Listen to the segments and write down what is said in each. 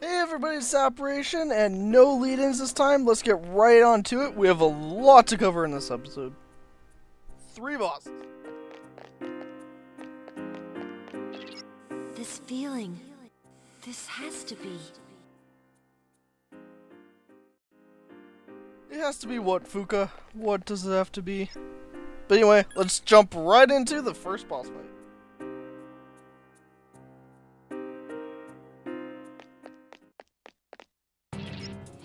Hey everybody, it's Operation, and no lead-ins this time. Let's get right on to it. We have a lot to cover in this episode. 3 bosses. This feeling. This has to be. It has to be what, Fuka? What does it have to be? But anyway, let's jump right into the first boss fight.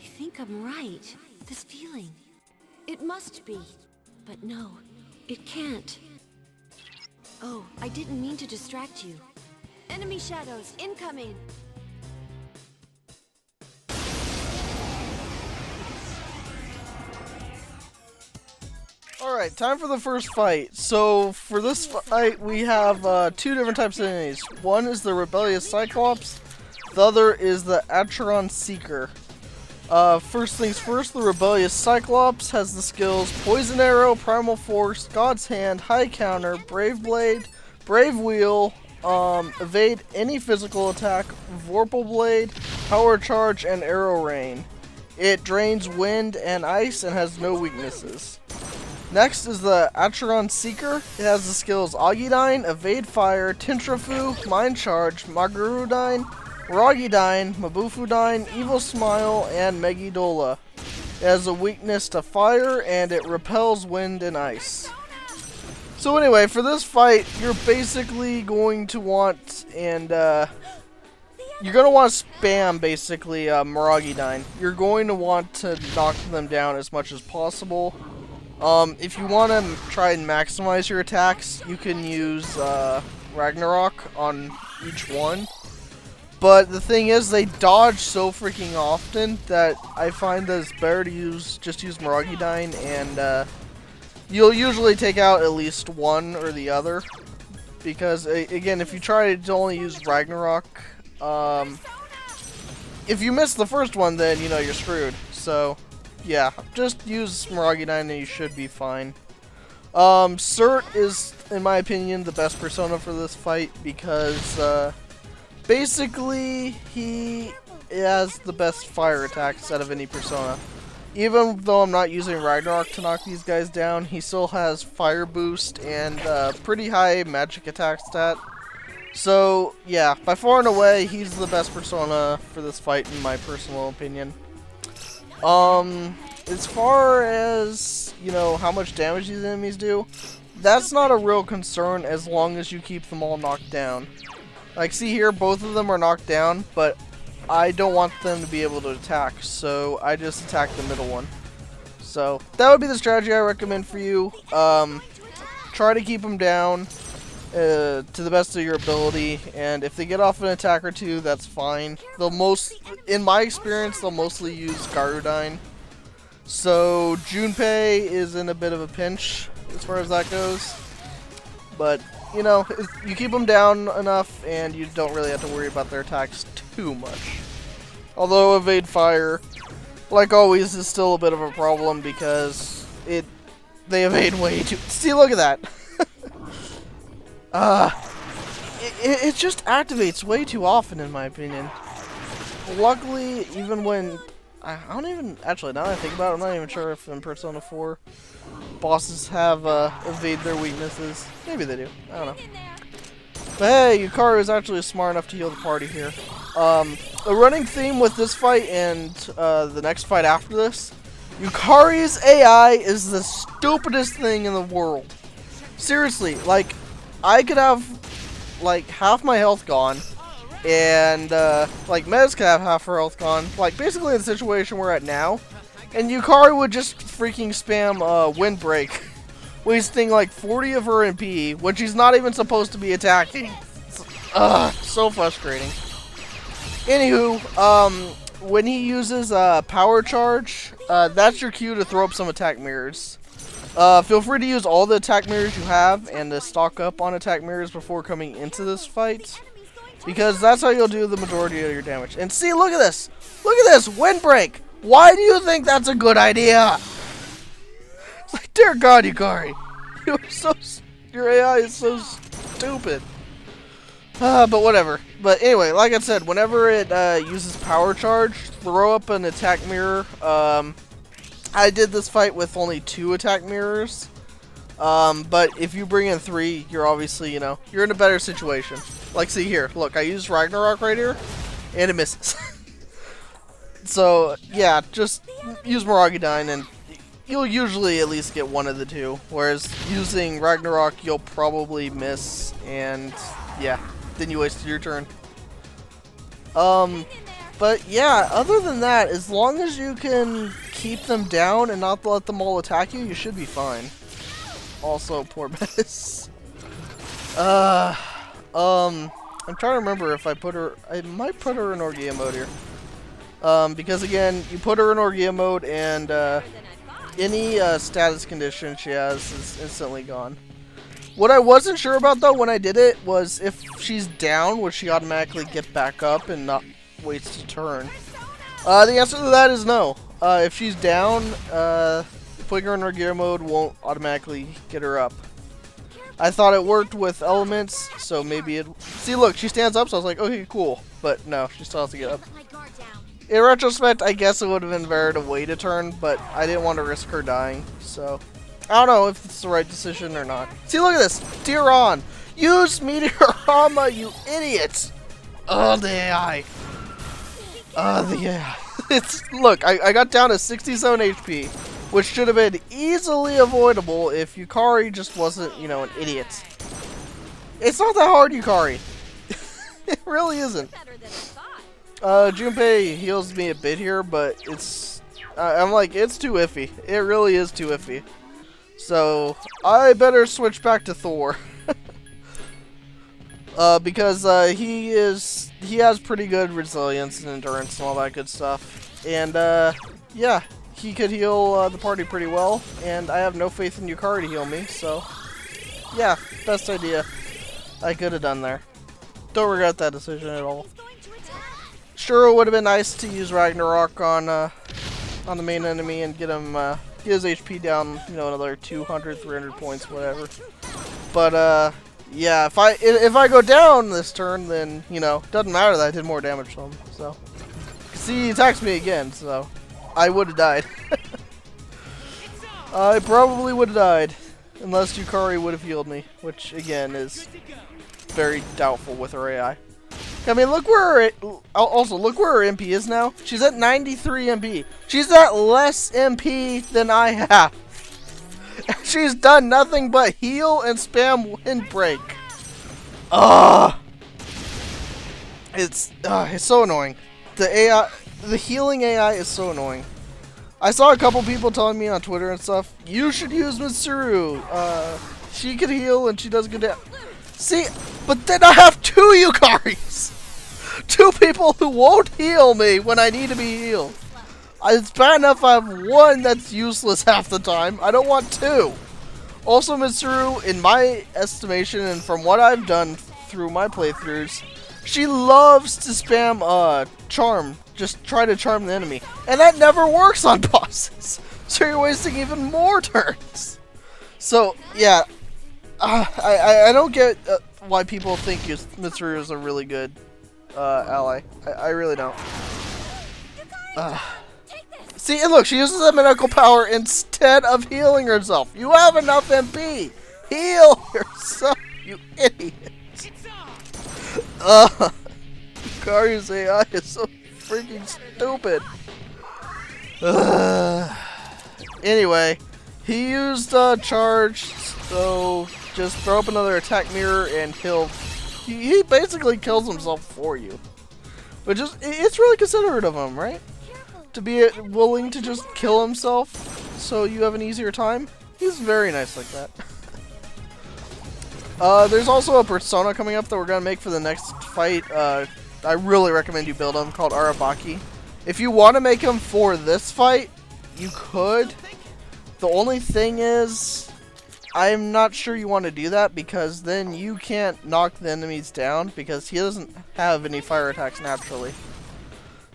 I think I'm right. This feeling. It must be. But no, it can't. Oh, I didn't mean to distract you. Enemy shadows incoming! Alright, time for the first fight. So, for this fight, we have 2 different types of enemies. One is the Rebellious Cyclops, the other is the Acheron Seeker. First things first, the Rebellious Cyclops has the skills Poison Arrow, Primal Force, God's Hand, High Counter, Brave Blade, Brave Wheel, evade any physical attack, Vorpal Blade, Power Charge, and Arrow Rain. It drains wind and ice and has no weaknesses. Next is the Acheron Seeker. It has the skills Augudine, Evade Fire, Tintrafu, Mind Charge, Magarudine, Rogudine, Mabufudine, Evil Smile, and Megidola. It has a weakness to fire, and it repels wind and ice. So anyway, for this fight, you're basically going to want, you're going to want to spam, basically, Maragudine. You're going to want to knock them down as much as possible. If you want to try and maximize your attacks, you can use Ragnarok on each one. But the thing is, they dodge so freaking often that I find that it's better to just use Maragudine, and you'll usually take out at least one or the other. Because, again, if you try to only use Ragnarok, if you miss the first one, then, you know, you're screwed. So, yeah, just use Maragudine and you should be fine. Cert is, in my opinion, the best persona for this fight because, basically, he has the best fire attacks out of any persona. Even though I'm not using Ragnarok to knock these guys down, he still has fire boost and pretty high magic attack stat. So, yeah, by far and away, he's the best persona for this fight in my personal opinion. As far as, you know, how much damage these enemies do, that's not a real concern as long as you keep them all knocked down. Like, see here, both of them are knocked down, but I don't want them to be able to attack, so I just attack the middle one. So, that would be the strategy I recommend for you. Try to keep them down to the best of your ability, and if they get off an attack or two, that's fine. In my experience, they'll mostly use Garudine. So, Junpei is in a bit of a pinch as far as that goes. But, you know, you keep them down enough, and you don't really have to worry about their attacks too much. Although Evade Fire, like always, is still a bit of a problem because they evade way too... See, look at that! It just activates way too often, in my opinion. Luckily, even when... I don't even... Actually, now that I think about it, I'm not even sure if in Persona 4 bosses have evade their weaknesses. Maybe they do. I don't know. But hey, Yukari is actually smart enough to heal the party here. A running theme with this fight and the next fight after this, Yukari's AI is the stupidest thing in the world. Seriously, like, I could have, like, half my health gone, and, like, Mez could have half her health gone, like, basically the situation we're at now, and Yukari would just freaking spam, Windbreak, wasting, like, 40 of her MP, when she's not even supposed to be attacking. So frustrating. Anywho, when he uses, Power Charge, that's your cue to throw up some attack mirrors. Feel free to use all the attack mirrors you have and to stock up on attack mirrors before coming into this fight. Because that's how you'll do the majority of your damage. And see, look at this! Look at this! Windbreak! Why do you think that's a good idea? It's like, dear God, Yukari! Your AI is so stupid. But whatever. But anyway, like I said, whenever it uses power charge, throw up an attack mirror. I did this fight with only 2 attack mirrors. But if you bring in 3, you're obviously, you know, you're in a better situation. Like, see here, look, I used Ragnarok right here, and it misses. So, yeah, just use Miragidyne, and you'll usually at least get one of the 2. Whereas, using Ragnarok, you'll probably miss, and, yeah, then you wasted your turn. But, yeah, other than that, as long as you can keep them down and not let them all attack you, you should be fine. Also, poor Bess. I'm trying to remember if I put her... I might put her in Orgia mode here. Because again, you put her in Orgia mode and any status condition she has is instantly gone. What I wasn't sure about though when I did it was if she's down, would she automatically get back up and not waste a turn? The answer to that is no. If she's down, putting her in Orgia mode won't automatically get her up. I thought it worked with elements, so maybe it... See, look, she stands up, so I was like, okay, cool. But no, she still has to get up. In retrospect, I guess it would have been better to wait a turn, but I didn't want to risk her dying, so... I don't know if it's the right decision or not. See, look at this! Tyron! Use Meteorama, you idiots! Oh, the AI. The AI. Look, I got down to 67 HP. Which should have been easily avoidable if Yukari just wasn't, you know, an idiot. It's not that hard, Yukari. It really isn't. Junpei heals me a bit here, but it's... I'm like, it's too iffy. It really is too iffy. So, I better switch back to Thor. Because he has pretty good resilience and endurance and all that good stuff. And, yeah. He could heal the party pretty well, and I have no faith in Yukari to heal me, so yeah, best idea I could have done there. Don't regret that decision at all. Sure, it would have been nice to use Ragnarok on the main enemy and get him get his HP down, you know, another 200, 300 points, whatever. But yeah, if I go down this turn, then you know, doesn't matter that I did more damage to him. So see, he attacks me again, so. I would have died. I probably would have died. Unless Yukari would have healed me. Which, again, is very doubtful with her AI. I mean, look where her... Also, look where her MP is now. She's at 93 MP. She's at less MP than I have. She's done nothing but heal and spam Windbreak. It's so annoying. The AI... The healing AI is so annoying. I saw a couple people telling me on Twitter and stuff, you should use Mitsuru. She can heal and she does good damage. See, but then I have 2 Yukaris. 2 people who won't heal me when I need to be healed. It's bad enough I have 1 that's useless half the time. I don't want 2. Also, Mitsuru, in my estimation and from what I've done through my playthroughs, she loves to spam charm. Just try to charm the enemy. And that never works on bosses. So you're wasting even more turns. So, yeah. I don't get why people think Mitsuru is a really good ally. I really don't. See, and look, she uses a medical power instead of healing herself. You have enough MP. Heal yourself, you idiot. Yukari's AI is so freaking stupid. Anyway, he used charge, so just throw up another attack mirror and he basically kills himself for you. Which is, it's really considerate of him, right? To be willing to just kill himself so you have an easier time. He's very nice like that. There's also a persona coming up that we're gonna make for the next fight. I really recommend you build him, called Arabaki. If you want to make him for this fight, you could. The only thing is, I'm not sure you want to do that because then you can't knock the enemies down because he doesn't have any fire attacks naturally.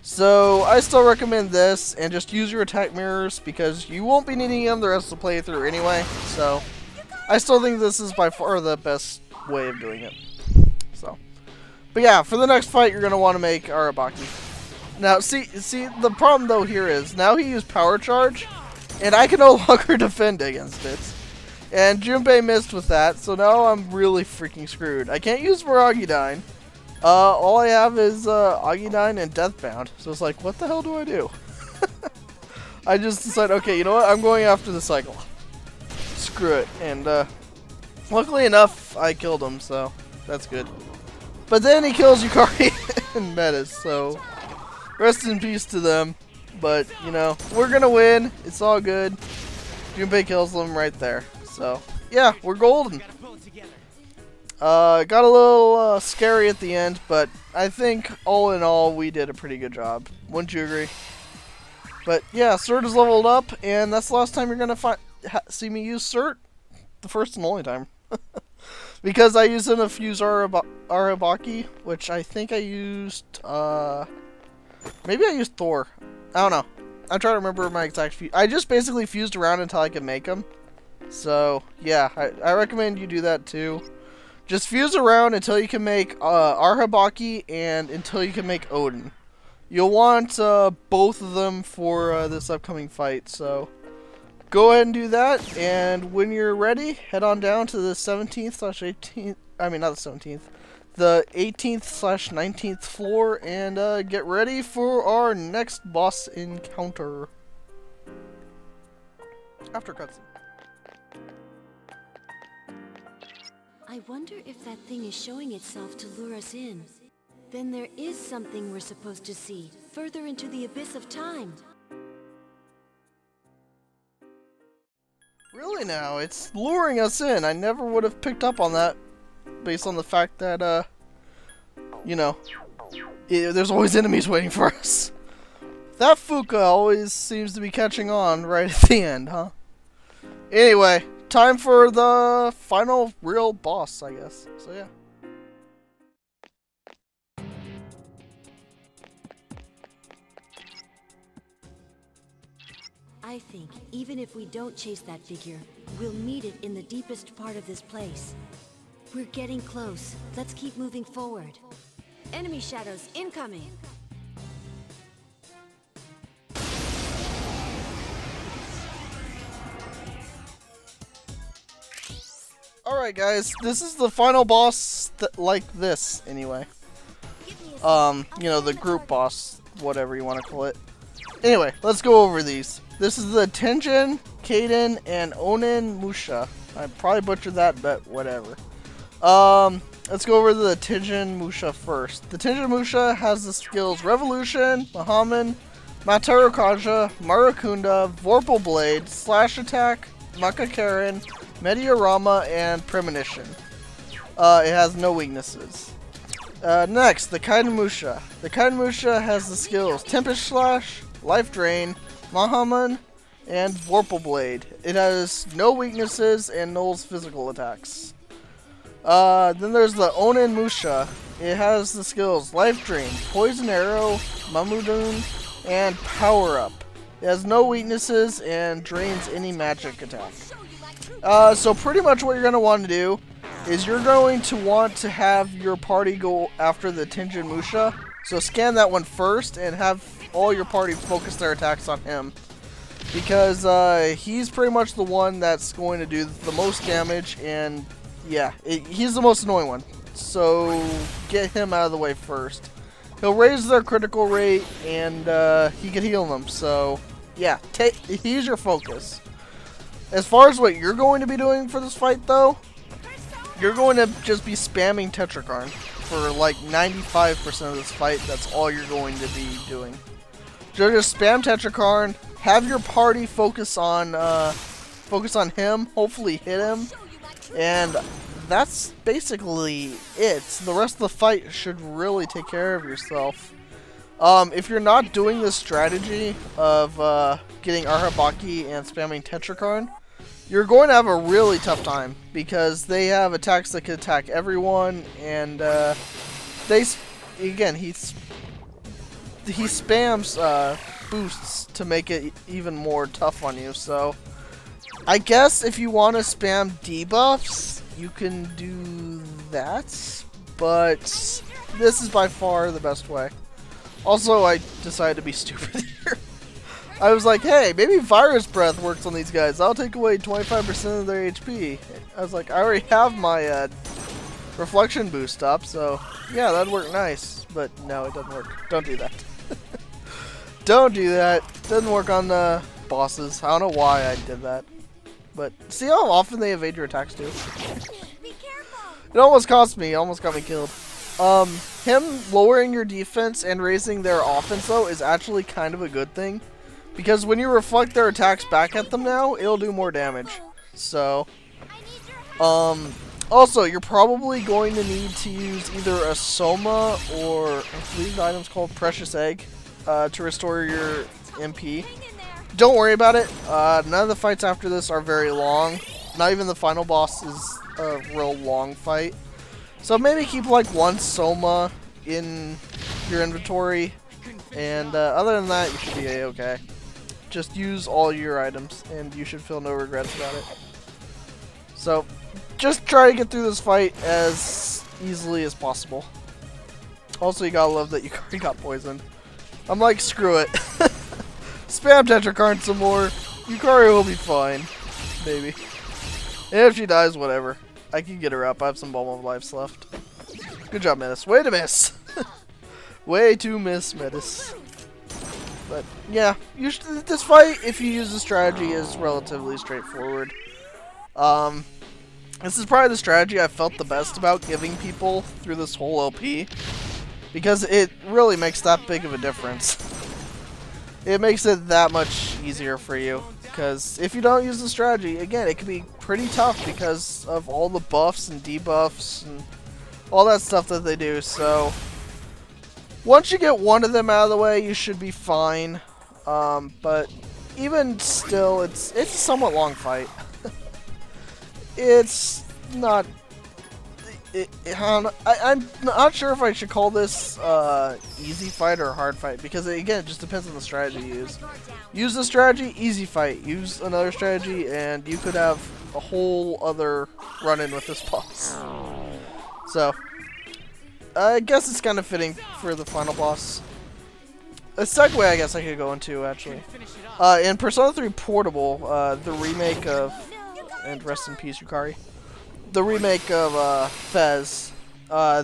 So I still recommend this and just use your attack mirrors because you won't be needing them the rest of the playthrough anyway. So I still think this is by far the best way of doing it. So But yeah, for the next fight, you're gonna want to make Arabaki. Now, see, the problem though here is now he used Power Charge, and I can no longer defend against it. And Junpei missed with that, so now I'm really freaking screwed. I can't use Miragidyne. All I have is Agidyne and Deathbound. So it's like, what the hell do I do? I just decided, okay, you know what? I'm going after the cycle. Screw it. And luckily enough, I killed him, so that's good. But then he kills Yukari and Metis, so rest in peace to them. But, you know, we're gonna win. It's all good. Junpei kills them right there. So, yeah, we're golden. Got a little scary at the end, but I think all in all, we did a pretty good job. Wouldn't you agree? But yeah, Cert is leveled up, and that's the last time you're gonna see me use Cert. The first and only time. Because I used enough fuse Arabaki, which I think I used, maybe I used Thor. I don't know. I'm trying to remember my exact fuse. I just basically fused around until I could make them. So, yeah, I recommend you do that too. Just fuse around until you can make Arhabaki and until you can make Odin. You'll want both of them for this upcoming fight, so go ahead and do that. And when you're ready, head on down to the 17th/18th, I mean not the 17th, the 18th/19th floor, and get ready for our next boss encounter. After cutscene. I wonder if that thing is showing itself to lure us in. Then there is something we're supposed to see, further into the abyss of time. Really now, it's luring us in. I never would have picked up on that based on the fact that, you know, there's always enemies waiting for us. That Fuka always seems to be catching on right at the end, huh? Anyway, time for the final real boss, I guess. So yeah. I think even if we don't chase that figure, we'll meet it in the deepest part of this place. We're getting close. Let's keep moving forward. Enemy shadows incoming. Alright guys, this is the final boss like this, anyway. You know, the group boss, whatever you want to call it. Anyway, let's go over these. This is the Tenjin, Kaden, and Onin Musha. I probably butchered that, but whatever. Let's go over the Tenjin Musha first. The Tenjin Musha has the skills Revolution, Mahaman, Mataru Kaja, Marakunda, Vorpal Blade, Slash Attack, Maka Karen, Meteorama, and Premonition. It has no weaknesses. Next, the Kaiden Musha. The Kaiden Musha has the skills Tempest Slash, Life Drain, Mahaman, and Vorpal Blade. It has no weaknesses and nulls physical attacks. Then there's the Onin Musha. It has the skills Life Drain, Poison Arrow, Mamudun, and Power Up. It has no weaknesses and drains any magic attack. So pretty much what you're going to want to do is you're going to want to have your party go after the Tenjin Musha. So scan that one first and have all your party focus their attacks on him. Because he's pretty much the one that's going to do the most damage, and yeah, he's the most annoying one. So get him out of the way first. He'll raise their critical rate, and he can heal them. So yeah, he's your focus. As far as what you're going to be doing for this fight, though, you're going to just be spamming Tetrakarn for like 95% of this fight. That's all you're going to be doing. So just spam Tetrakarn, have your party focus on him, hopefully hit him, and that's basically it. The rest of the fight should really take care of yourself. If you're not doing this strategy of getting Arhabaki and spamming Tetrakarn, you're going to have a really tough time because they have attacks that can attack everyone, and he spams boosts to make it even more tough on you. So I guess if you want to spam debuffs, you can do that, but this is by far the best way. Also, I decided to be stupid here. I was like, hey, maybe Virus Breath works on these guys. I'll take away 25% of their HP. I was like, I already have my reflection boost up, so yeah, that'd work nice. But no, it doesn't work. Don't do that. Don't do that. Doesn't work on the bosses. I don't know why I did that. But see how often they evade your attacks too? It almost cost me. It almost got me killed. Him lowering your defense and raising their offense though is actually kind of a good thing. Because when you reflect their attacks back at them now, it'll do more damage. So, also, you're probably going to need to use either a Soma or, I believe the item's called Precious Egg, to restore your MP. Don't worry about it. None of the fights after this are very long. Not even the final boss is a real long fight. So maybe keep like one Soma in your inventory. And other than that, you should be a-okay. Just use all your items, and you should feel no regrets about it. So, just try to get through this fight as easily as possible. Also, you gotta love that Yukari got poisoned. I'm like, screw it. Spam Tetrakarn some more. Yukari will be fine. Maybe. And if she dies, whatever. I can get her up. I have some Balm of Lives left. Good job, Metis. Way to miss! Way to miss, Metis. But yeah, this fight, if you use the strategy, is relatively straightforward. This is probably the strategy I felt the best about giving people through this whole LP, because it really makes that big of a difference. It makes it that much easier for you, because if you don't use the strategy, again, it can be pretty tough because of all the buffs and debuffs and all that stuff that they do. So once you get one of them out of the way, you should be fine. But even still, it's a somewhat long fight. It's not. I'm not sure if I should call this easy fight or hard fight, because again, it just depends on the strategy you use. Use the strategy, easy fight. Use another strategy, and you could have a whole other run-in with this boss. So I guess it's kind of fitting for the final boss. A segue I guess I could go into, actually. In Persona 3 Portable, the remake of, and rest in peace Yukari, the remake of Fez,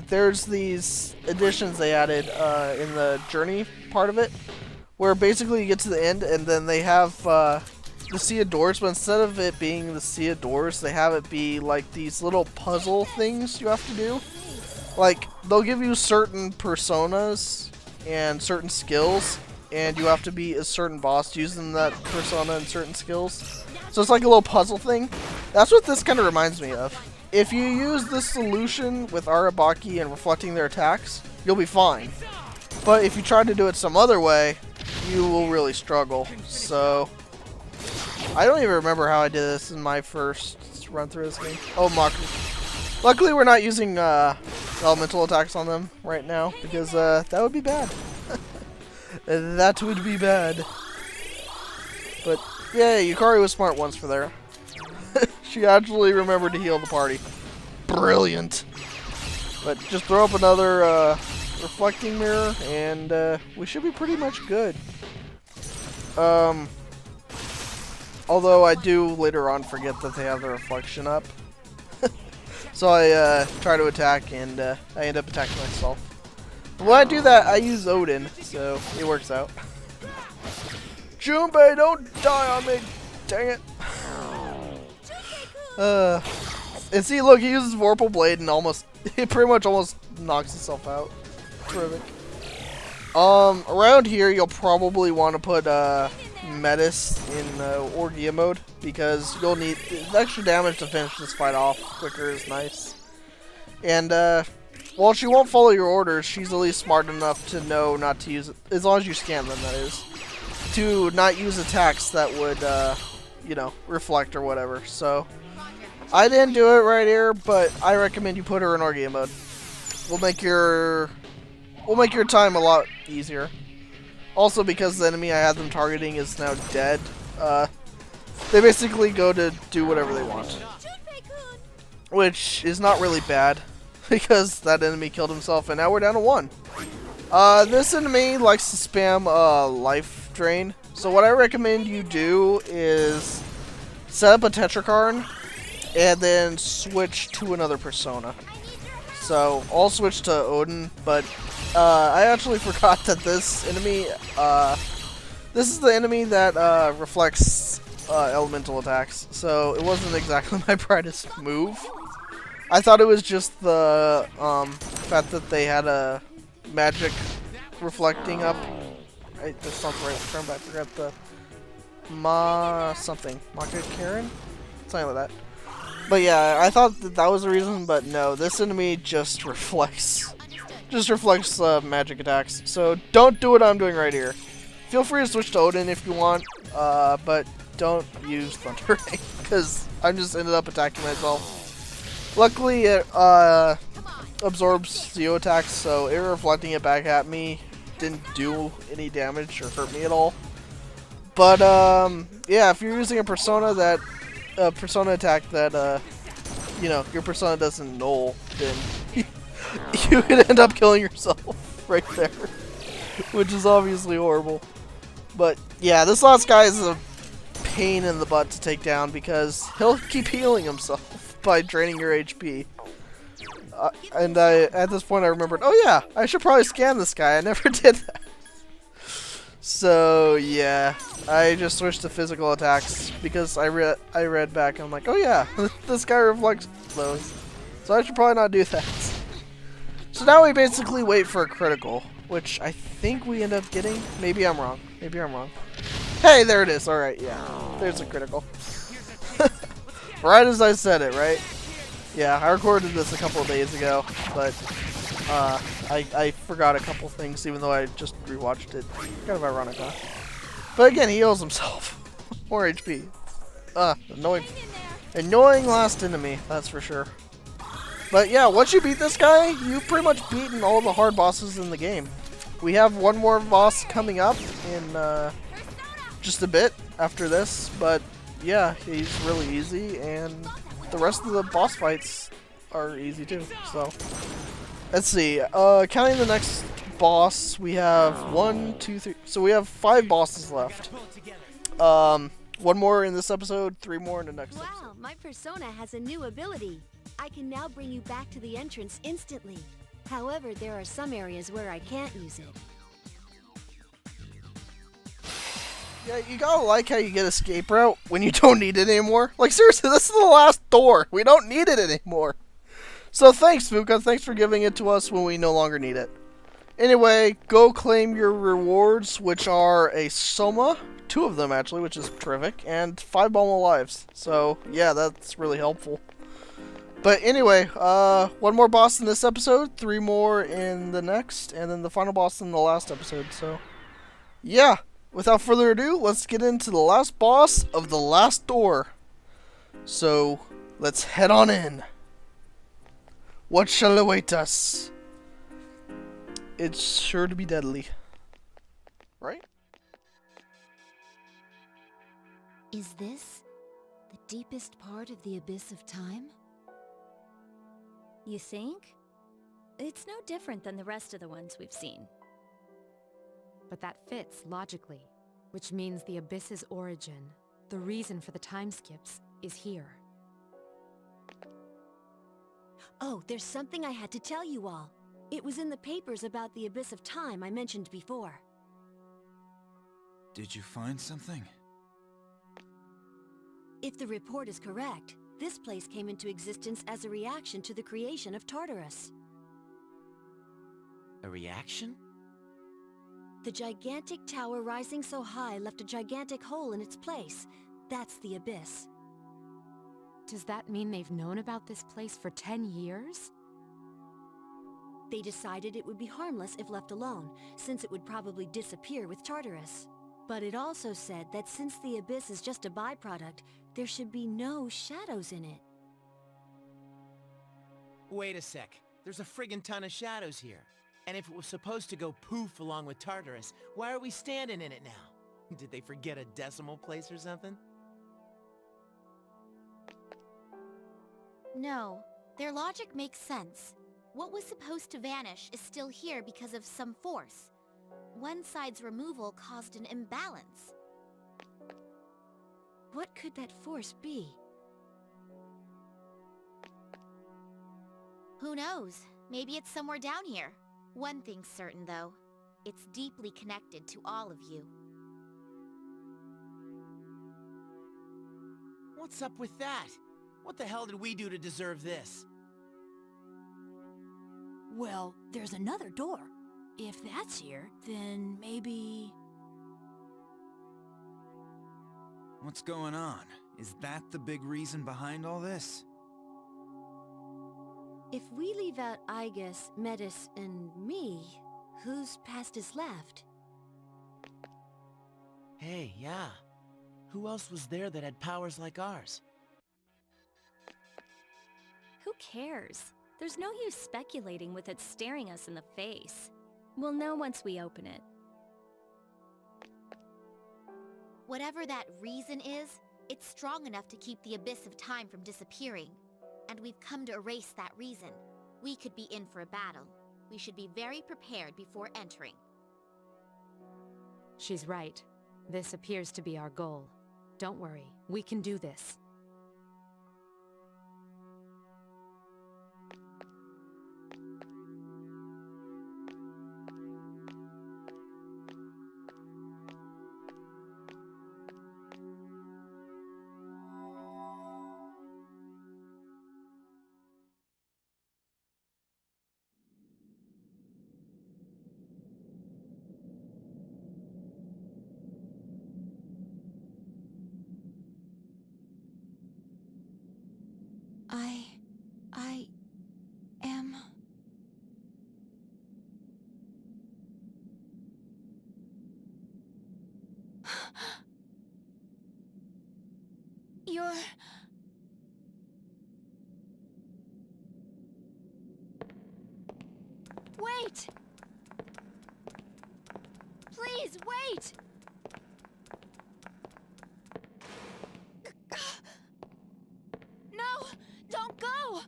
there's these additions they added in the journey part of it, where basically you get to the end and then they have the Sea of Doors, but instead of it being the Sea of Doors, they have it be like these little puzzle things you have to do. Like, they'll give you certain personas and certain skills, and you have to be a certain boss using that persona and certain skills. So it's like a little puzzle thing. That's what this kind of reminds me of. If you use this solution with Arabaki and reflecting their attacks, you'll be fine. But if you try to do it some other way, you will really struggle. So I don't even remember how I did this in my first run through this game. Oh, Maku. Luckily, we're not using elemental attacks on them right now, because that would be bad. That would be bad. But yeah, Yukari was smart once for there. She actually remembered to heal the party. Brilliant. But just throw up another reflecting mirror, and we should be pretty much good. Although I do later on forget that they have the reflection up. So I try to attack, and I end up attacking myself. But when I do that, I use Odin, so it works out. Junpei, don't die on me! Dang it. And see, look, he uses Vorpal Blade and it pretty much almost knocks itself out. Terrific. Around here, you'll probably want to put Metis in Orgia mode, because you'll need extra damage to finish this fight off quicker is nice. And while she won't follow your orders, she's at least smart enough to know not to use it, as long as you scan them, that is, to not use attacks that would, you know, reflect or whatever. So I didn't do it right here, but I recommend you put her in Orgia mode. We'll make your time a lot easier. Also, because the enemy I had them targeting is now dead, they basically go to do whatever they want. Which is not really bad. because that enemy killed himself, and now we're down to 1. This enemy likes to spam life drain. So what I recommend you do is set up a Tetrakarn and then switch to another persona. So I'll switch to Odin, but I actually forgot that this enemy, this is the enemy that reflects elemental attacks. So it wasn't exactly my brightest move. I thought it was just the fact that they had a magic reflecting up. That's not the right term, but I forgot the Maka Karen? Something like that. But yeah, I thought that was the reason, but no, this enemy just reflects magic attacks. So don't do what I'm doing right here. Feel free to switch to Odin if you want, but don't use Thunder Ray, because I just ended up attacking myself. Luckily, it absorbs Zeo attacks, so it reflecting it back at me didn't do any damage or hurt me at all. But yeah, if you're using a persona attack that you know, your persona doesn't null, then you could end up killing yourself right there, which is obviously horrible. But yeah, this last guy is a pain in the butt to take down because he'll keep healing himself by draining your HP. And at this point I remembered, oh yeah, I should probably scan this guy. I never did that. So yeah, I just switched to physical attacks because I read back and I'm like, oh yeah, this guy reflects those. So I should probably not do that. So now we basically wait for a critical, which I think we end up getting. Maybe I'm wrong. Hey, there it is. Alright, yeah. There's a critical. Right as I said it, right? Yeah, I recorded this a couple of days ago, but I forgot a couple things, even though I just rewatched it. Kind of ironic, huh? But again, he heals himself. More HP. Annoying last enemy, that's for sure. But yeah, once you beat this guy, you've pretty much beaten all the hard bosses in the game. We have one more boss coming up in just a bit after this, but yeah, he's really easy, and the rest of the boss fights are easy too. So let's see. Counting the next boss, we have 1, 2, 3. So we have 5 bosses left. One more in this episode, 3 more in the next episode. Wow, my persona has a new ability. I can now bring you back to the entrance instantly. However, there are some areas where I can't use it. Yeah, you gotta like how you get escape route when you don't need it anymore. Like seriously, this is the last door. We don't need it anymore. So thanks, Fuuka. Thanks for giving it to us when we no longer need it. Anyway, go claim your rewards, which are a Soma, 2 of them actually, which is terrific, and 5 Balmo lives. So yeah, that's really helpful. But anyway, 1 more boss in this episode, 3 more in the next, and then the final boss in the last episode. So yeah, without further ado, let's get into the last boss of the last door. So let's head on in. What shall await us? It's sure to be deadly. Right? Is this the deepest part of the abyss of time? You think? It's no different than the rest of the ones we've seen. But that fits logically, which means the abyss's origin, the reason for the time skips, is here. Oh, there's something I had to tell you all. It was in the papers about the abyss of time I mentioned before. Did you find something? If the report is correct, this place came into existence as a reaction to the creation of Tartarus. A reaction? The gigantic tower rising so high left a gigantic hole in its place. That's the abyss. Does that mean they've known about this place for 10 years? They decided it would be harmless if left alone, since it would probably disappear with Tartarus. But it also said that since the abyss is just a byproduct, there should be no shadows in it. Wait a sec. There's a friggin' ton of shadows here. And if it was supposed to go poof along with Tartarus, why are we standing in it now? Did they forget a decimal place or something? No, their logic makes sense. What was supposed to vanish is still here because of some force. One side's removal caused an imbalance. What could that force be? Who knows? Maybe it's somewhere down here. One thing's certain, though. It's deeply connected to all of you. What's up with that? What the hell did we do to deserve this? Well, there's another door. If that's here, then maybe... What's going on? Is that the big reason behind all this? If we leave out Aigis, Metis, and me, whose past is left? Hey, yeah. Who else was there that had powers like ours? Who cares? There's no use speculating with it staring us in the face. We'll know once we open it. Whatever that reason is, it's strong enough to keep the Abyss of Time from disappearing. And we've come to erase that reason. We could be in for a battle. We should be very prepared before entering. She's right. This appears to be our goal. Don't worry, we can do this. I am... You're... Wait! Please, wait! No! Don't go!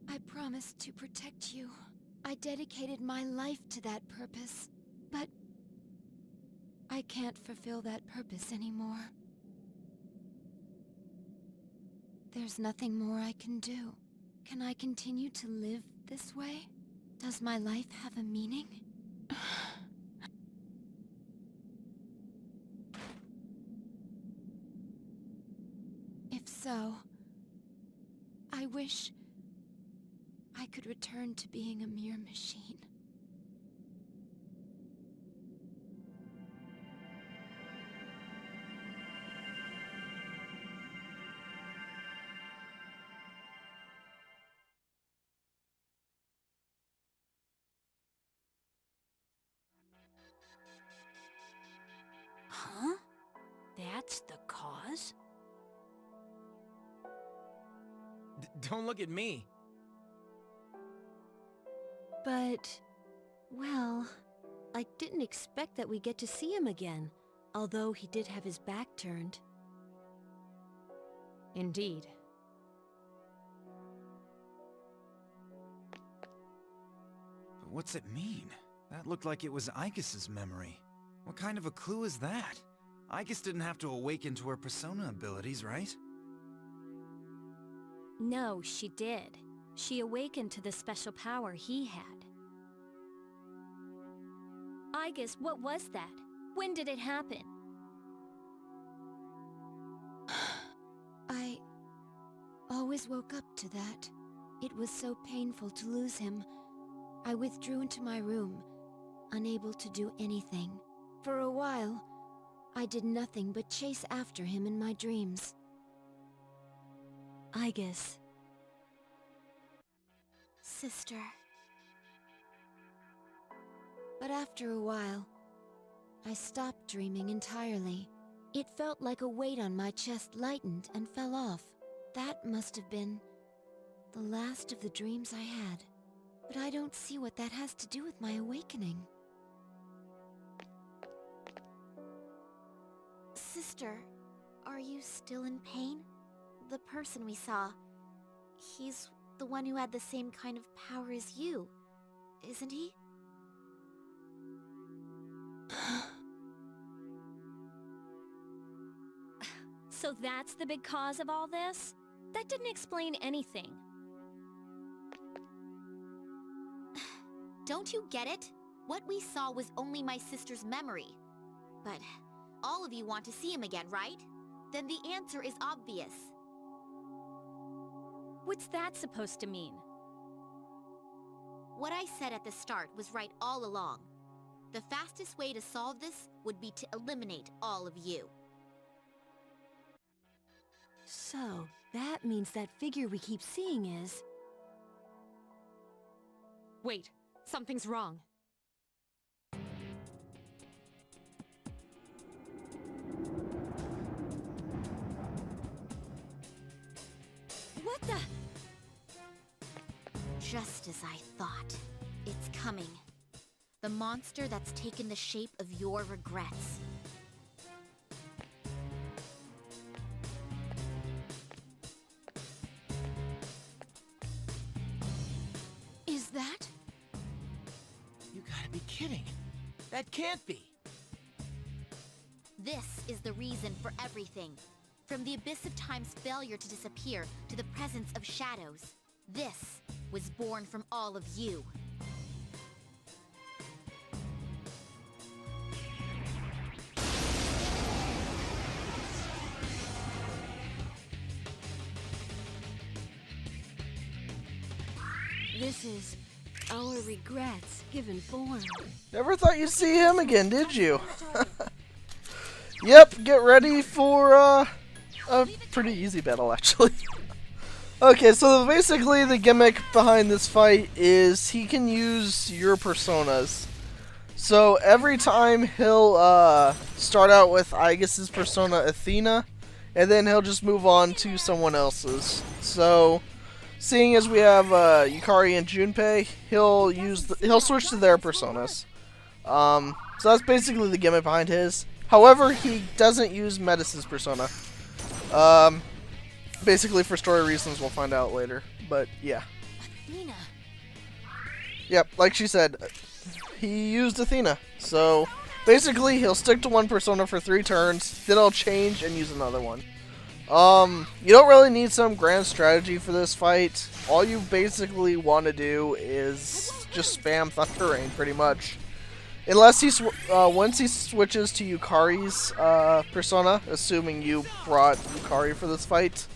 I promised to protect you. I dedicated my life to that purpose. But... I can't fulfill that purpose anymore. There's nothing more I can do. Can I continue to live this way? Does my life have a meaning? If so, I wish I could return to being a mere machine. Huh? That's the cause? Don't look at me. But... well... I didn't expect that we'd get to see him again, although he did have his back turned. Indeed. But what's it mean? That looked like it was Aigis' memory. What kind of a clue is that? Aigis didn't have to awaken to her persona abilities, right? No, she did. She awakened to the special power he had. Aigis, what was that? When did it happen? I always woke up to that. It was so painful to lose him. I withdrew into my room, unable to do anything. For a while, I did nothing but chase after him in my dreams. Aigis. Sister. But after a while, I stopped dreaming entirely. It felt like a weight on my chest lightened and fell off. That must have been the last of the dreams I had. But I don't see what that has to do with my awakening. Sister, are you still in pain? The person we saw, he's the one who had the same kind of power as you, isn't he? So that's the big cause of all this? That didn't explain anything. Don't you get it? What we saw was only my sister's memory. But all of you want to see him again, right? Then the answer is obvious. What's that supposed to mean? What I said at the start was right all along. The fastest way to solve this would be to eliminate all of you. So, that means that figure we keep seeing is... Wait, something's wrong. What the... Just as I thought. It's coming. The monster that's taken the shape of your regrets. Is that? You gotta be kidding. That can't be. This is the reason for everything. From the Abyss of Time's failure to disappear to the presence of shadows. This was born from all of you. This is our regrets given form. Never thought you'd see him again, did you? Yep, get ready for a pretty easy battle, actually. Okay, so basically the gimmick behind this fight is he can use your personas. So every time he'll start out with Aigis' persona Athena, and then he'll just move on to someone else's. So seeing as we have Yukari and Junpei, he'll switch to their personas. So that's basically the gimmick behind his. However, he doesn't use Metis' persona. Basically for story reasons, we'll find out later. But yeah. Athena. Yep, like she said, he used Athena. So basically, he'll stick to one persona for 3 turns, then he'll change and use another one. You don't really need some grand strategy for this fight. All you basically want to do is just spam Thunder Rain, pretty much. Unless once he switches to Yukari's persona, assuming you brought Yukari for this fight,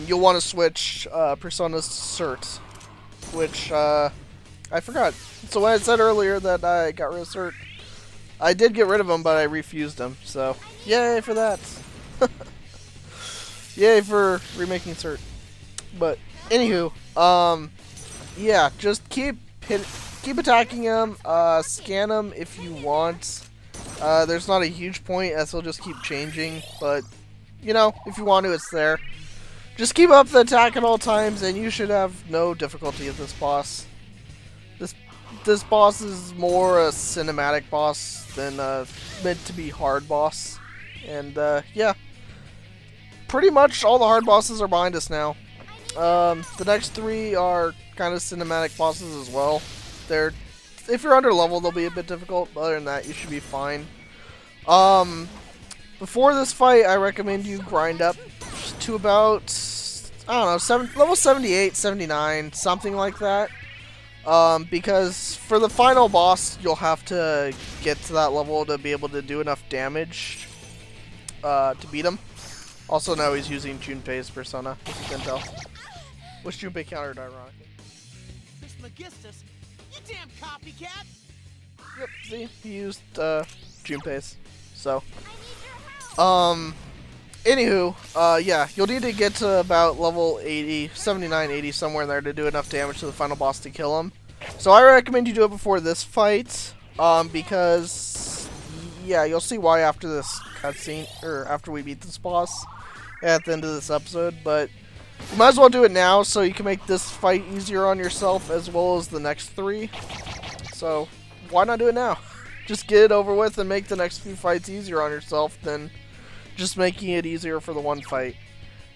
you'll want to switch personas to Cert, which I forgot. So when I said earlier that I got rid of Cert, I did get rid of him, but I refused him. So yay for that! Yay for remaking Cert. But anywho, yeah, just keep attacking him, scan him if you want. There's not a huge point as he'll just keep changing, but you know, if you want to, it's there. Just keep up the attack at all times and you should have no difficulty with this boss. This boss is more a cinematic boss than meant to be hard boss. And yeah, pretty much all the hard bosses are behind us now. The next 3 are kind of cinematic bosses as well. If you're under level, they'll be a bit difficult, but other than that, you should be fine. Before this fight, I recommend you grind up to about, I don't know, level 78, 79, something like that. Because for the final boss, you'll have to get to that level to be able to do enough damage to beat him. Also, now he's using Junpei's persona, as you can tell. Which Junpei countered, ironically. Miss Magistus, you damn copycat! Yep, see? He used Junpei's. So, anywho, yeah, you'll need to get to about level 80, 79, 80, somewhere in there to do enough damage to the final boss to kill him. So I recommend you do it before this fight, because, yeah, you'll see why after this cutscene, or after we beat this boss at the end of this episode, but you might as well do it now so you can make this fight easier on yourself as well as the next 3. So, why not do it now? Just get it over with and make the next few fights easier on yourself, then just making it easier for the one fight.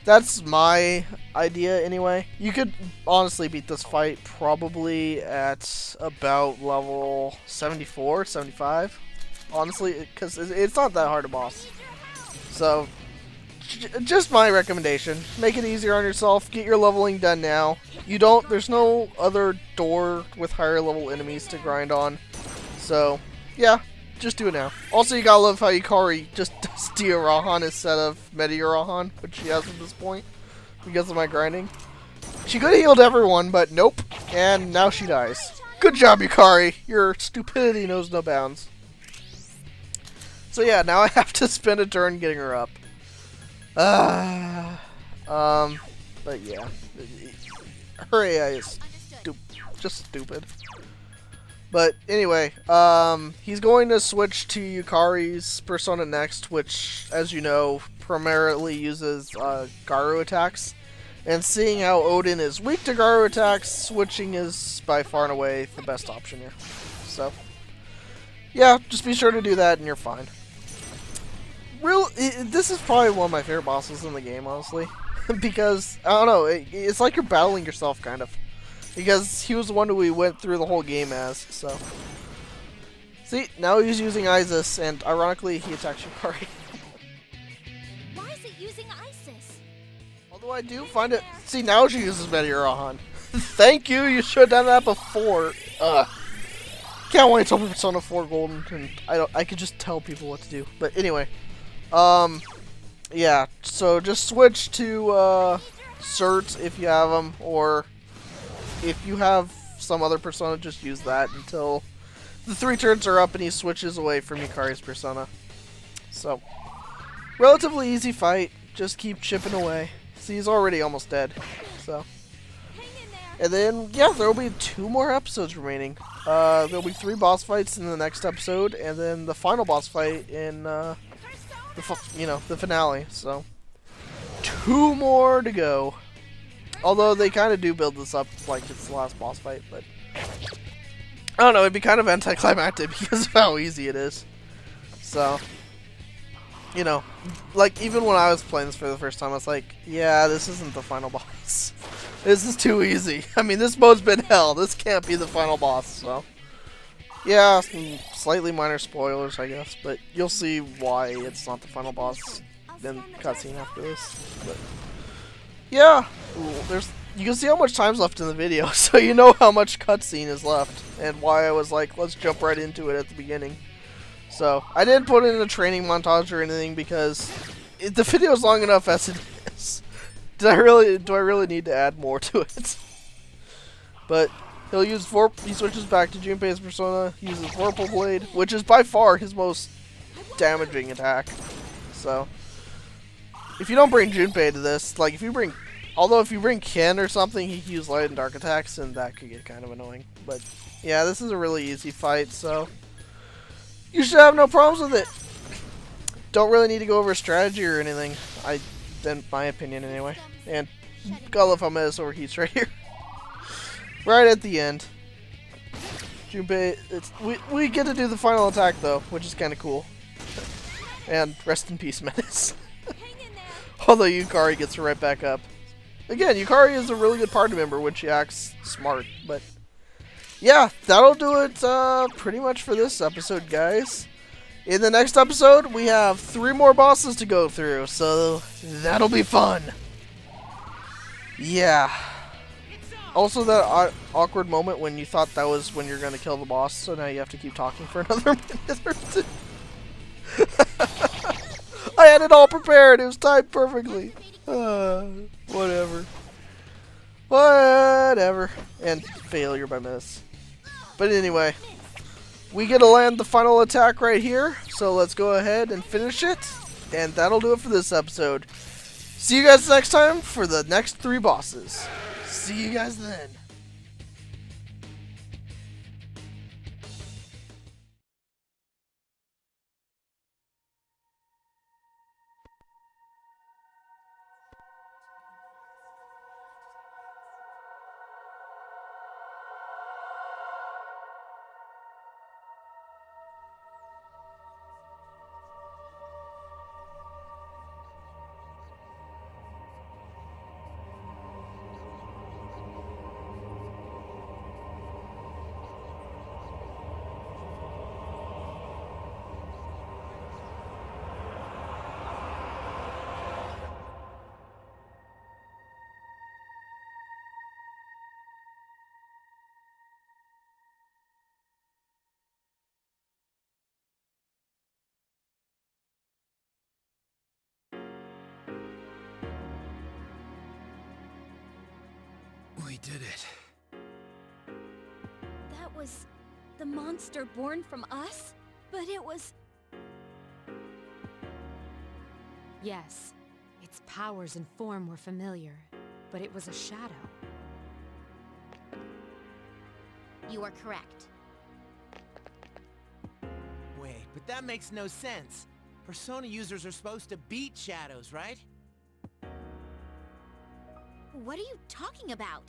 That's my idea anyway. You could honestly beat this fight probably at about level 74, 75. Honestly, because it's not that hard a boss. So, just my recommendation. Make it easier on yourself. Get your leveling done now. There's no other door with higher level enemies to grind on. So, yeah. Just do it now. Also, you gotta love how Yukari just does Dia-Rahan instead of Meteor-Rahan, which she has at this point, because of my grinding. She could have healed everyone, but nope. And now she dies. Good job, Yukari. Your stupidity knows no bounds. So yeah, now I have to spend a turn getting her up. But yeah. Her AI is just stupid. But anyway, he's going to switch to Yukari's Persona next, which, as you know, primarily uses Garu attacks. And seeing how Odin is weak to Garu attacks, switching is by far and away the best option here. So, yeah, just be sure to do that and you're fine. This is probably one of my favorite bosses in the game, honestly. Because, I don't know, it's like you're battling yourself, kind of. Because he was the one who we went through the whole game as, so. See, now he's using Isis, and ironically, he attacks Yukari. Why is it using Isis? Although I do find it... See, now she uses Meteor-Rahan. Thank you, you should have done that before. Can't wait till Persona 4 Golden, and I could just tell people what to do. But anyway, yeah, so just switch to, Cert if you have them, or... if you have some other Persona, just use that until the 3 turns are up and he switches away from Yukari's Persona. So, relatively easy fight. Just keep chipping away. See, he's already almost dead. So, and then, yeah, there will be 2 more episodes remaining. There will be 3 boss fights in the next episode, and then the final boss fight in, the finale. So, 2 more to go. Although they kind of do build this up like it's the last boss fight, but I don't know, it'd be kind of anticlimactic because of how easy it is. So, you know, like even when I was playing this for the first time, I was like, yeah, this isn't the final boss. This is too easy. I mean, this mode's been hell. This can't be the final boss, so. Yeah, some slightly minor spoilers, I guess, but you'll see why it's not the final boss in cutscene after this. But yeah, you can see how much time's left in the video, so you know how much cutscene is left, and why I was like, let's jump right into it at the beginning. So, I didn't put in a training montage or anything because the video is long enough as it is. Do I really need to add more to it? But he switches back to Junpei's Persona, uses Vorpal Blade, which is by far his most damaging attack. So, if you don't bring Junpei to this, like if you bring Ken or something, he can use light and dark attacks, and that could get kind of annoying. But yeah, this is a really easy fight, so you should have no problems with it. Don't really need to go over strategy or anything, in my opinion anyway. And gotta love how Metis overheats right here. Right at the end. Junpei, we get to do the final attack though, which is kind of cool. And rest in peace, Metis. Although Yukari gets her right back up. Again, Yukari is a really good party member when she acts smart, but yeah, that'll do it pretty much for this episode, guys. In the next episode, we have 3 more bosses to go through, so that'll be fun. Yeah. Also, that awkward moment when you thought that was when you're going to kill the boss, so now you have to keep talking for another minute or 2. I had it all prepared. It was timed perfectly. Whatever. Whatever. And failure by Metis. But anyway, we get to land the final attack right here. So let's go ahead and finish it. And that'll do it for this episode. See you guys next time for the next 3 bosses. See you guys then. We did it. That was the monster born from us? But it was... Yes, its powers and form were familiar, but it was a shadow. You are correct. Wait, but that makes no sense. Persona users are supposed to beat shadows, right? What are you talking about?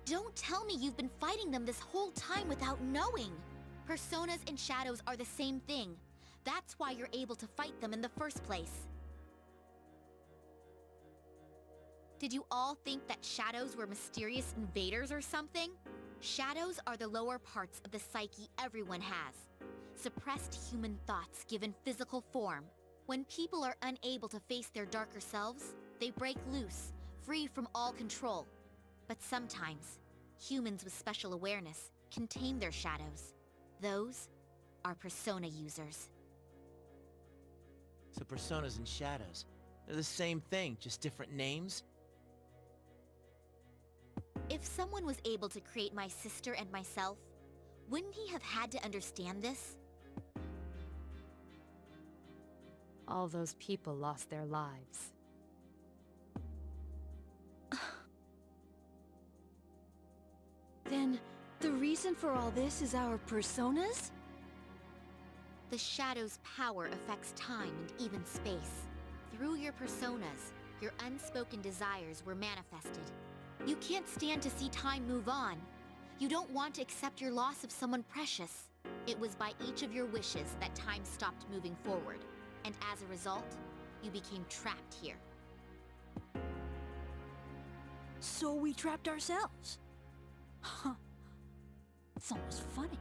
Don't tell me you've been fighting them this whole time without knowing. Personas and shadows are the same thing. That's why you're able to fight them in the first place. Did you all think that shadows were mysterious invaders or something? Shadows are the lower parts of the psyche everyone has. Suppressed human thoughts given physical form. When people are unable to face their darker selves, they break loose, free from all control. But sometimes, humans with special awareness can tame their shadows. Those are persona users. So personas and shadows, they're the same thing, just different names? If someone was able to create my sister and myself, wouldn't he have had to understand this? All those people lost their lives. Then, the reason for all this is our personas? The shadow's power affects time and even space. Through your personas, your unspoken desires were manifested. You can't stand to see time move on. You don't want to accept your loss of someone precious. It was by each of your wishes that time stopped moving forward. And as a result, you became trapped here. So we trapped ourselves. Huh. It's almost funny.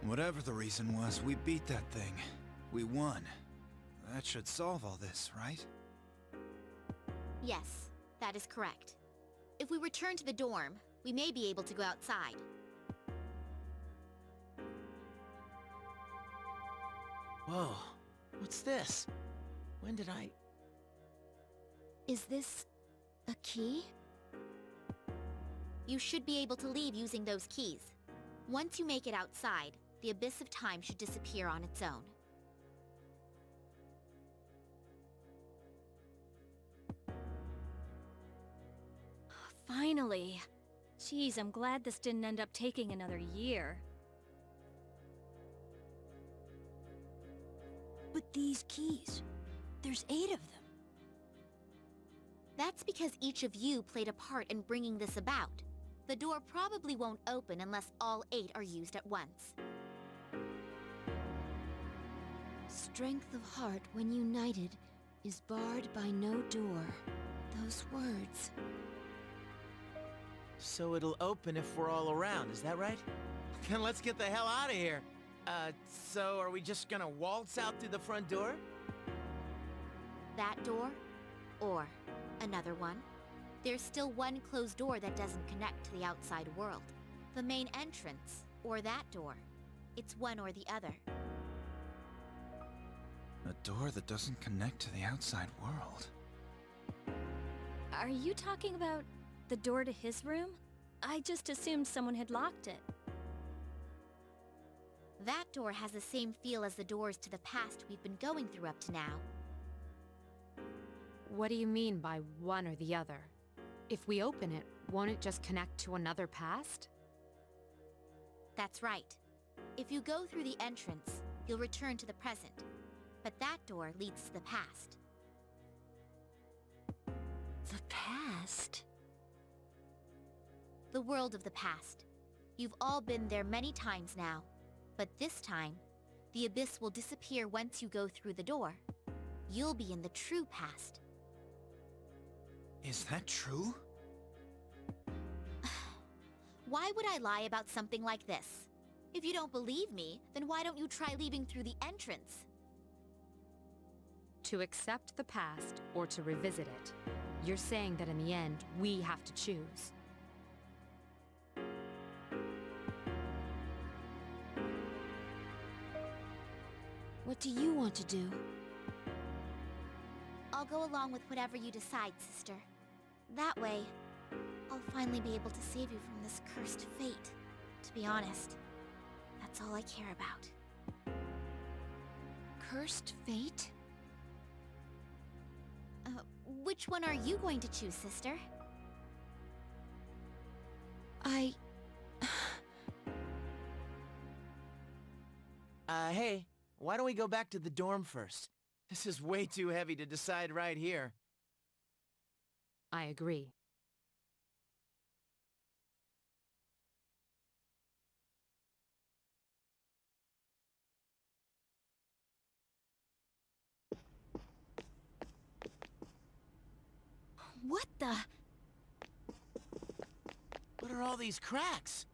Whatever the reason was, we beat that thing. We won. That should solve all this, right? Yes, that is correct. If we return to the dorm, we may be able to go outside. Whoa, what's this? When did I... Is this a key? You should be able to leave using those keys. Once you make it outside, the Abyss of Time should disappear on its own. Finally. Geez, I'm glad this didn't end up taking another year. But these keys, there's 8 of them. That's because each of you played a part in bringing this about. The door probably won't open unless all 8 are used at once. Strength of heart when united is barred by no door. Those words. So it'll open if we're all around, is that right? Then let's get the hell out of here. So are we just gonna waltz out through the front door? That door, or another one. There's still one closed door that doesn't connect to the outside world. The main entrance, or that door. It's one or the other. A door that doesn't connect to the outside world. Are you talking about the door to his room? I just assumed someone had locked it. That door has the same feel as the doors to the past we've been going through up to now. What do you mean by one or the other? If we open it, won't it just connect to another past? That's right. If you go through the entrance, you'll return to the present. But that door leads to the past. The past? The world of the past. You've all been there many times now. But this time, the Abyss will disappear once you go through the door. You'll be in the true past. Is that true? Why would I lie about something like this? If you don't believe me, then why don't you try leaving through the entrance? To accept the past or to revisit it. You're saying that in the end, we have to choose. What do you want to do? I'll go along with whatever you decide, sister. That way, I'll finally be able to save you from this cursed fate. To be honest, that's all I care about. Cursed fate? Which one are you going to choose, sister? Hey, why don't we go back to the dorm first? This is way too heavy to decide right here. I agree. What the? What are all these cracks?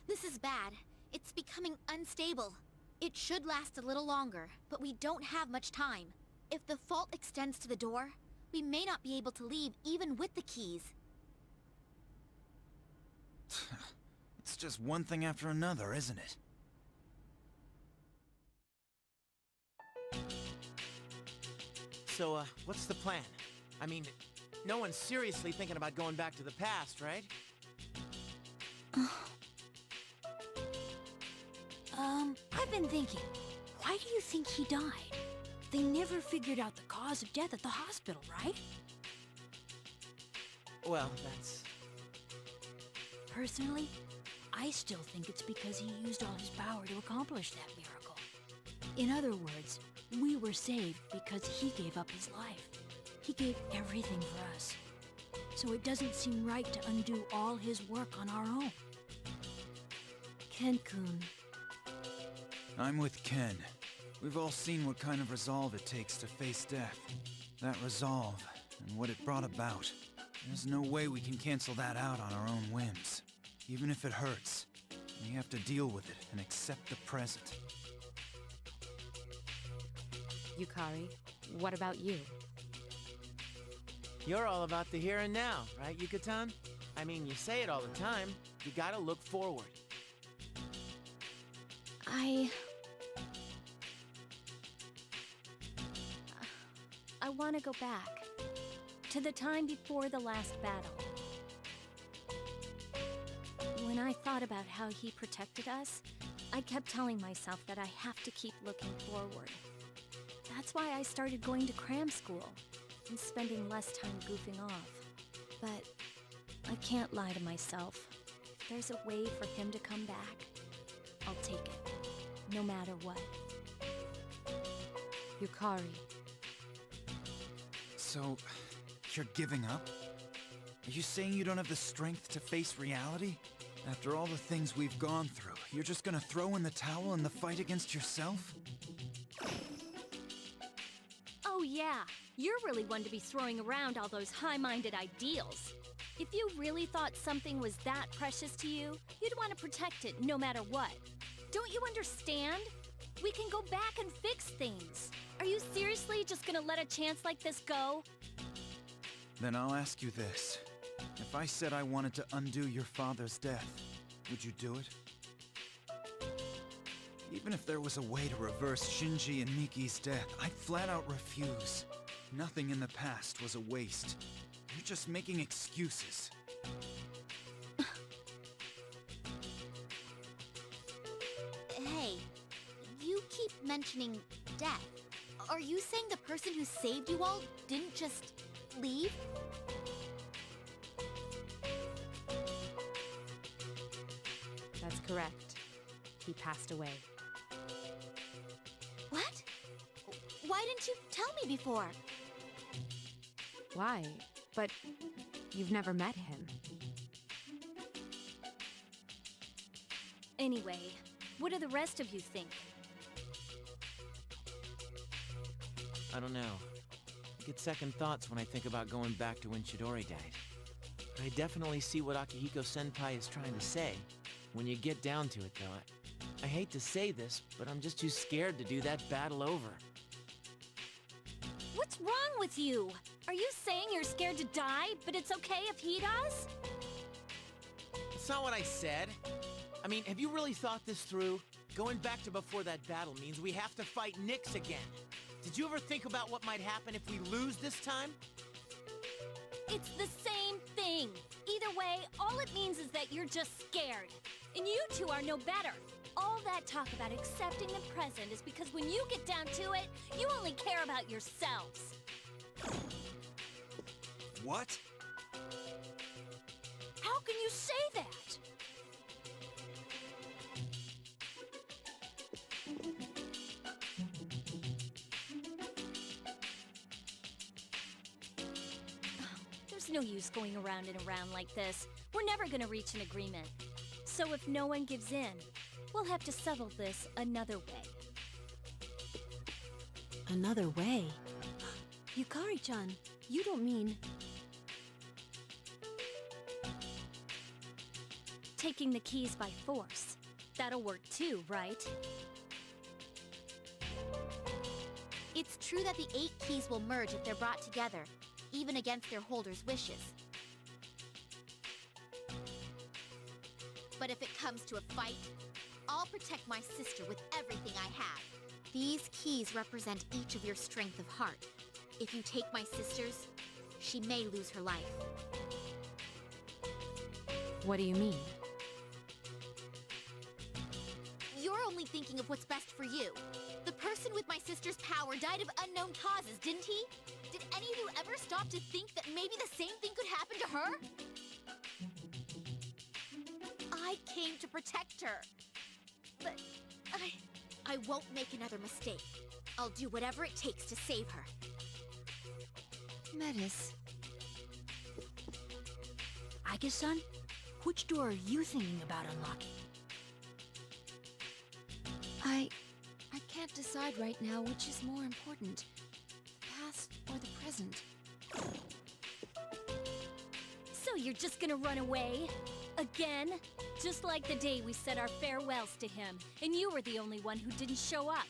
This is bad. It's becoming unstable. It should last a little longer, but we don't have much time. If the fault extends to the door, we may not be able to leave even with the keys. It's just one thing after another, isn't it? So, what's the plan? I mean, no one's seriously thinking about going back to the past, right? I've been thinking, why do you think he died? They never figured out the cause of death at the hospital, right? Well, that's... Personally, I still think it's because he used all his power to accomplish that miracle. In other words, we were saved because he gave up his life. He gave everything for us. So it doesn't seem right to undo all his work on our own. Ken-kun. I'm with Ken. We've all seen what kind of resolve it takes to face death. That resolve, and what it brought about. There's no way we can cancel that out on our own whims. Even if it hurts, we have to deal with it and accept the present. Yukari, what about you? You're all about the here and now, right, Yuka-tan? I mean, you say it all the time. You gotta look forward. I want to go back. To the time before the last battle. When I thought about how he protected us, I kept telling myself that I have to keep looking forward. That's why I started going to cram school and spending less time goofing off. But I can't lie to myself. If there's a way for him to come back, I'll take it, no matter what. Yukari, So, you're giving up? Are you saying you don't have the strength to face reality? After all the things we've gone through, you're just gonna throw in the towel in the fight against yourself? Oh yeah, you're really one to be throwing around all those high-minded ideals. If you really thought something was that precious to you, you'd want to protect it no matter what. Don't you understand? We can go back and fix things. Are you seriously just gonna let a chance like this go? Then I'll ask you this. If I said I wanted to undo your father's death, would you do it? Even if there was a way to reverse Shinji and Miki's death, I'd flat out refuse. Nothing in the past was a waste. You're just making excuses. Hey, you keep mentioning death. Are you saying the person who saved you all didn't just leave? that's correct. He passed away. What? Why didn't you tell me before? Why? But you've never met him. Anyway, what do the rest of you think? I don't know. I get second thoughts when I think about going back to when Chidori died. I definitely see what Akihiko-senpai is trying to say. When you get down to it, though, I hate to say this, but I'm just too scared to do that battle over. What's wrong with you? Are you saying you're scared to die, but it's okay if he does? It's not what I said. I mean, have you really thought this through? Going back to before that battle means we have to fight Nyx again. Did you ever think about what might happen if we lose this time? It's the same thing. Either way, all it means is that you're just scared. And you two are no better. All that talk about accepting the present is because when you get down to it, you only care about yourselves. What? How can you say that? There's no use going around and around like this. We're never gonna reach an agreement. So if no one gives in, we'll have to settle this another way. Another way? Yukari-chan, you don't mean... taking the keys by force. That'll work too, right? It's true that the 8 keys will merge if they're brought together, even against their holders' wishes. But if it comes to a fight, I'll protect my sister with everything I have. These keys represent each of your strength of heart. If you take my sister's, she may lose her life. What do you mean? You're only thinking of what's best for you. The person with my sister's power died of unknown causes, didn't he? Did any of you ever stop to think that maybe the same thing could happen to her? I came to protect her. But I won't make another mistake. I'll do whatever it takes to save her. Metis, Aige-san, which door are you thinking about unlocking? I can't decide right now which is more important, the past or the present. So you're just gonna run away? Again? Just like the day we said our farewells to him, and you were the only one who didn't show up.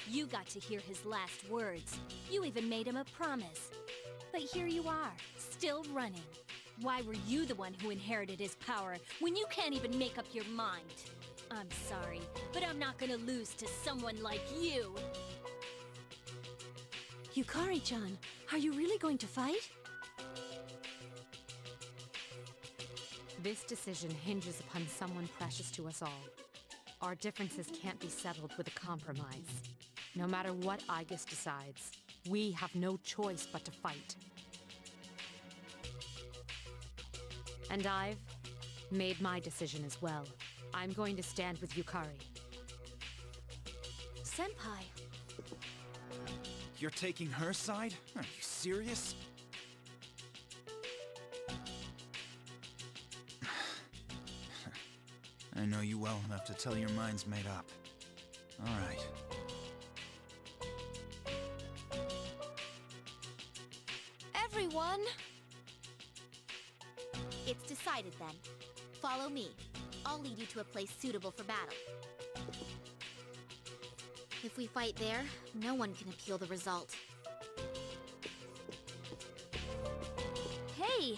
You got to hear his last words. You even made him a promise. But here you are, still running. Why were you the one who inherited his power when you can't even make up your mind? I'm sorry, but I'm not gonna lose to someone like you. Yukari-chan, are you really going to fight? This decision hinges upon someone precious to us all. Our differences can't be settled with a compromise. No matter what Aigis decides, we have no choice but to fight. And I've made my decision as well. I'm going to stand with Yukari. Senpai, You're taking her side? Are you serious? I know you well enough to tell your mind's made up. All right. Everyone! It's decided then. Follow me. I'll lead you to a place suitable for battle. If we fight there, no one can appeal the result. hey!